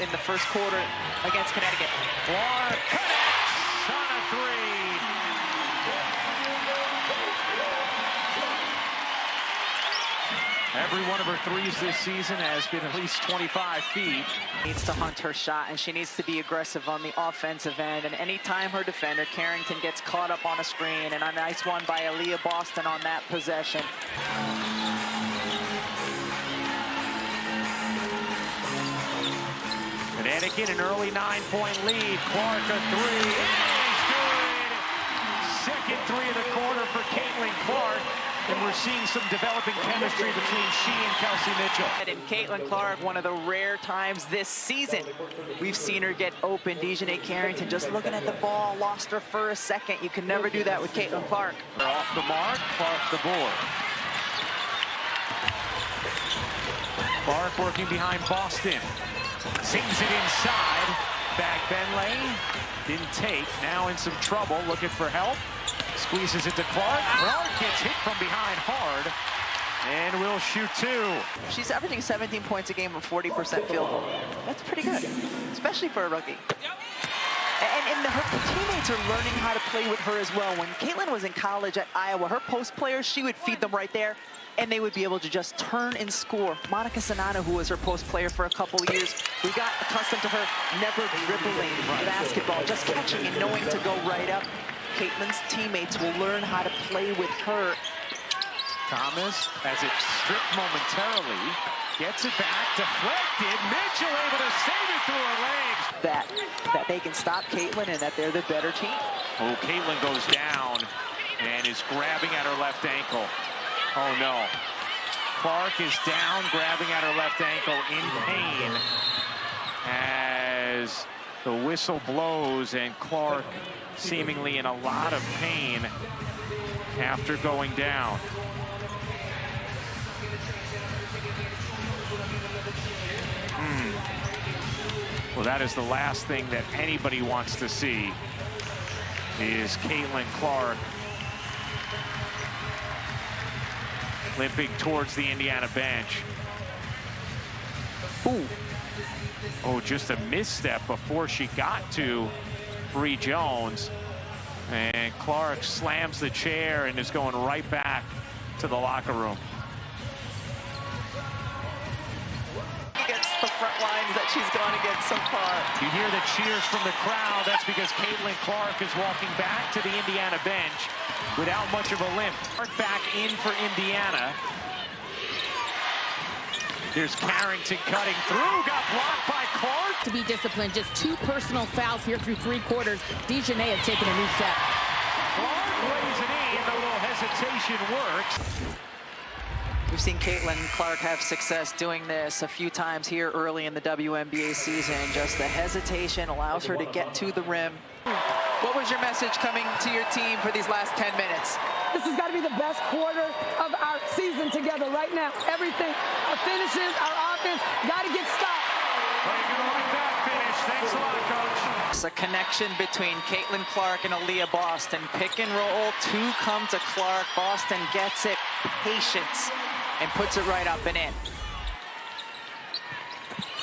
in the first quarter against Connecticut. Clark connects on a three. Every one of her threes this season has been at least 25 feet. Needs to hunt her shot, and she needs to be aggressive on the offensive end. And anytime her defender, Carrington, gets caught up on a screen, and a nice one by Aaliyah Boston on that possession. Connecticut, an early 9-point lead. Clark, a three. It is good. Second three of the quarter for Caitlin Clark. And we're seeing some developing chemistry between she and Kelsey Mitchell. And Caitlin Clark, one of the rare times this season we've seen her get open. Dejanay Carrington just looking at the ball, lost her for a second. You can never do that with Caitlin Clark. Off the mark, Clark the board. Clark working behind Boston. Sings it inside. Back Benley. Didn't take. Now in some trouble. Looking for help. Squeezes it to Clark. Clark gets hit from behind hard. And will shoot two. She's averaging 17 points a game with 40% field goal. That's pretty good, especially for a rookie. And her teammates are learning how to play with her as well. When Caitlin was in college at Iowa, her post players, she would feed them right there, and they would be able to just turn and score. Monica Sanana, who was her post player for a couple of years, we got accustomed to her never dribbling basketball, just catching and knowing to go right up. Caitlin's teammates will learn how to play with her. Thomas has it stripped momentarily, gets it back, deflected. Mitchell able to save it through her legs. That they can stop Caitlin and that they're the better team. Oh, Caitlin goes down and is grabbing at her left ankle. Oh no. Clark is down, grabbing at her left ankle in pain as the whistle blows, and Clark seemingly in a lot of pain after going down. Well, that is the last thing that anybody wants to see, is Caitlin Clark limping towards the Indiana bench. Ooh. Oh, just a misstep before she got to Bree Jones. And Clark slams the chair and is going right back to the locker room. Against the front lines that she's gone against so far. You hear the cheers from the crowd. That's because Caitlin Clark is walking back to the Indiana bench without much of a limp. Clark back in for Indiana. There's Carrington cutting through, got blocked by Clark. To be disciplined, just 2 personal fouls here through 3 quarters. Dejanay has taken a new step. Clark lays it in, a little hesitation works. We've seen Caitlin Clark have success doing this a few times here early in the WNBA season. Just the hesitation allows her to get to the rim. What was your message coming to your team for these last 10 minutes? This has got to be the best quarter of our season together right now. Everything, our finishes, our offense, got to get stopped. Well, you're going to like that finish. Thanks a lot, Coach. It's a connection between Caitlin Clark and Aaliyah Boston. Pick and roll, 2 come to Clark. Boston gets it, patience, and puts it right up and in.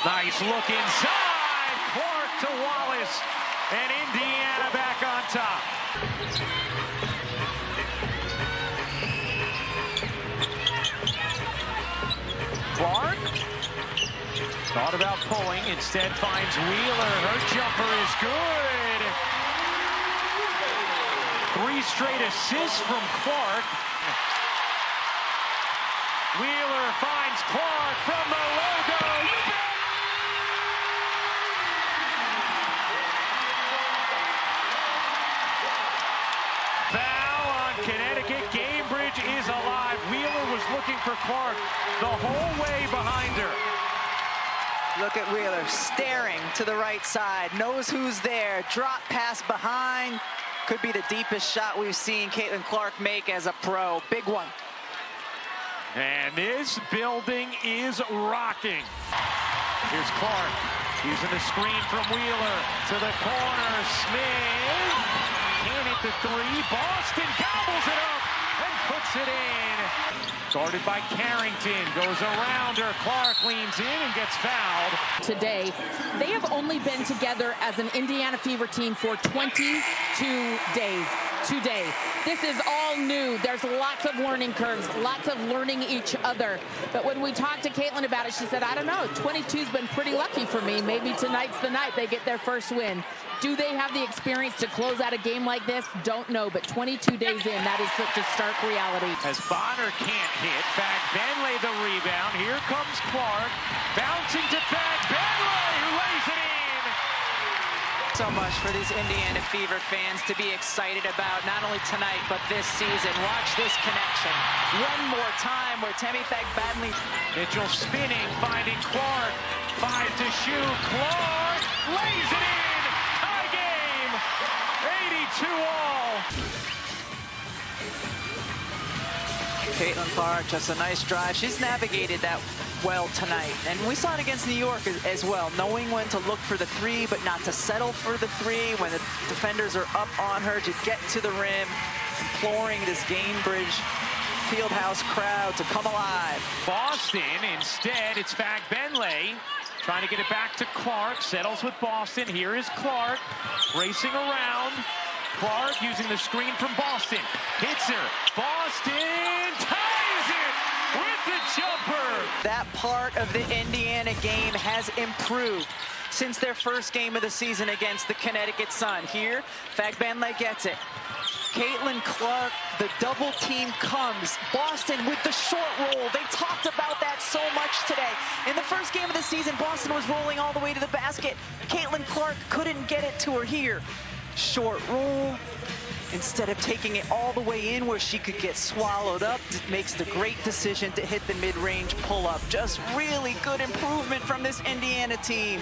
Nice look inside. Clark to Wallace, and Indiana back on top. Clark thought about pulling, instead finds Wheeler. Her jumper is good. 3 straight assists from Clark. Wheeler finds Clark from the logo. Foul on Connecticut. Cambridge is alive. Wheeler was looking for Clark the whole way behind her. Look at Wheeler staring to the right side, knows who's there. Drop pass behind. Could be the deepest shot we've seen Caitlin Clark make as a pro. Big one. And this building is rocking. Here's Clark using the screen from Wheeler to the corner. Smith can't hit the 3. Boston gobbles it up. and puts it in. Guarded by Carrington, goes around her. Clark leans in and gets fouled. Today, they have only been together as an Indiana Fever team for 22 days. Today, this is all new. There's lots of learning curves, lots of learning each other. But when we talked to Caitlin about it, she said, I don't know, 22's been pretty lucky for me. Maybe tonight's the night they get their first win. Do they have the experience to close out a game like this? Don't know, but 22 days in, that is such a stark reality. As Bonner can't hit, Fagbenle the rebound. Here comes Clark, bouncing to Fagbenle, who lays it in. So much for these Indiana Fever fans to be excited about, not only tonight, but this season. Watch this connection. One more time where Tammy Fagbenle. Mitchell spinning, finding Clark. 5 to shoot. Clark lays it in. Tie game. 82-all. Caitlin Clark, just a nice drive. She's navigated that well tonight. And we saw it against New York as well, knowing when to look for the three, but not to settle for the three when the defenders are up on her to get to the rim, imploring this Gainbridge Fieldhouse crowd to come alive. Boston, instead, it's Fagbenle trying to get it back to Clark, settles with Boston. Here is Clark racing around. Clark using the screen from Boston, hits her. Boston ties it with the jumper. That part of the Indiana game has improved since their first game of the season against the Connecticut Sun. Here, Fagbenle gets it. Caitlin Clark, the double team comes. Boston with the short roll. They talked about that so much today. In the first game of the season, Boston was rolling all the way to the basket. Caitlin Clark couldn't get it to her here. Short roll. Instead of taking it all the way in where she could get swallowed up, makes the great decision to hit the mid-range pull-up. Just really good improvement from this Indiana team.